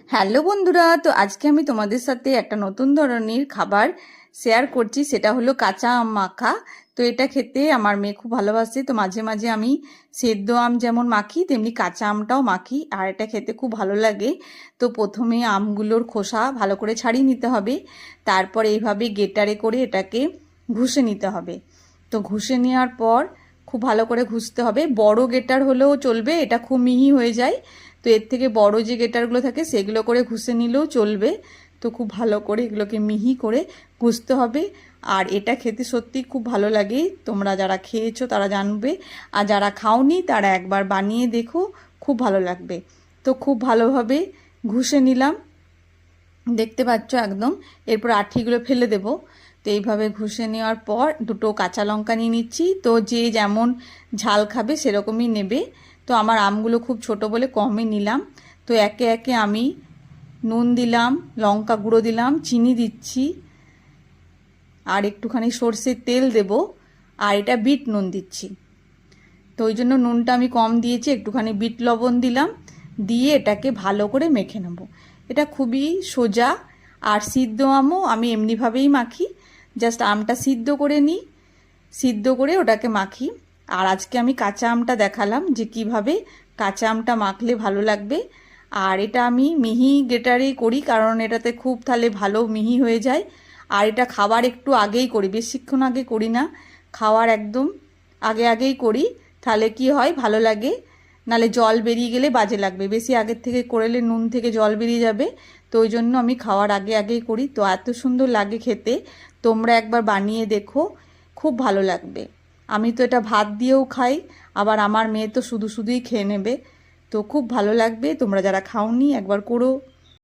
Hello বন্ধুরা, তো আজকে আমি তোমাদের সাথে একটা নতুন ধরনের খাবার শেয়ার করছি। সেটা হলো কাঁচা আম মাখা। তো এটা খেতে আমার মেয়ে খুব ভালোবাসে। তো মাঝে মাঝে আমি সেদ্ধ আম যেমন মাখি তেমনি কাঁচা আমটাও মাখি, আর এটা খেতে খুব ভালো লাগে। তো প্রথমে আমগুলোর খোসা ভালো করে ছাড়িয়ে নিতে হবে, তারপর এইভাবে গেটারে করে এটাকে ঘষে নিতে হবে। তো ঘষে নেওয়ার পর খুব ভালো করে ঘষতে হবে। বড় গেটার হলেও চলবে, এটা খুব মিহি হয়ে যায়। তো এর থেকে বড় যে গেটারগুলো থাকে সেগুলো করে ঘষে নিলেও চলবে। তো খুব ভালো করে এগুলোকে মিহি করে ঘষতে হবে। আর এটা খেতে সত্যি খুব ভালো লাগে। তোমরা যারা খেয়েছো তারা জানবে, আর যারা খাওনি তারা একবার বানিয়ে দেখো, খুব ভালো লাগবে। তো খুব ভালোভাবে ঘষে নিলাম, দেখতে পাচ্ছ একদম। এরপর আঠিগুলো ফেলে দেব। তো এইভাবে ঘষে নেওয়ার পর দুটো কাঁচা লঙ্কা নিয়ে নিচ্ছি। তো যে যেমন ঝাল খাবে সেরকমই নেবে। তো আমার আমগুলো খুব ছোট বলে কমই নিলাম। তো একে একে আমি নুন দিলাম, লঙ্কা গুঁড়ো দিলাম, চিনি দিচ্ছি, আর একটুখানি সর্ষের তেল দেব, আর এটা বিট নুন দিচ্ছি। তো ওই জন্য নুনটা আমি কম দিয়েছি, একটুখানি বিট লবণ দিলাম, দিয়ে এটাকে ভালো করে মেখে নেব। এটা খুবই সোজা। আর সিদ্ধ আমও আমি এমনিভাবেই মাখি, জাস্ট আমটা সিদ্ধ করে নিই, সিদ্ধ করে ওটাকে মাখি। আর আজকে আমি কাঁচা আমটা দেখালাম যে কিভাবে কাঁচা আমটা মাখলে ভালো লাগবে। আর এটা আমি মিহি গ্রেটারেই করি, কারণ এটাতে খুব তাহলে ভালো মিহি হয়ে যায়। আর এটা খাবার একটু আগেই করি, বেশিক্ষণ আগে করি না, খাওয়ার একদম আগে আগেই করি। তাহলে কি হয়, ভালো লাগে। নালে জল বেরিয়ে গেলে বাজে লাগবে, বেশি আগের থেকে করলে নুন থেকে জল বেরিয়ে যাবে। তো ওই জন্য আমি খাওয়ার আগে আগেই করি। তো এত সুন্দর লাগে খেতে, তোমরা একবার বানিয়ে দেখো, খুব ভালো লাগবে। আমি তো এটা ভাত দিয়েও খাই, আবার আমার মেয়ে তো শুধু শুধুই খেয়ে নেবে। তো খুব ভালো লাগবে, তোমরা যারা খাওনি একবার করো।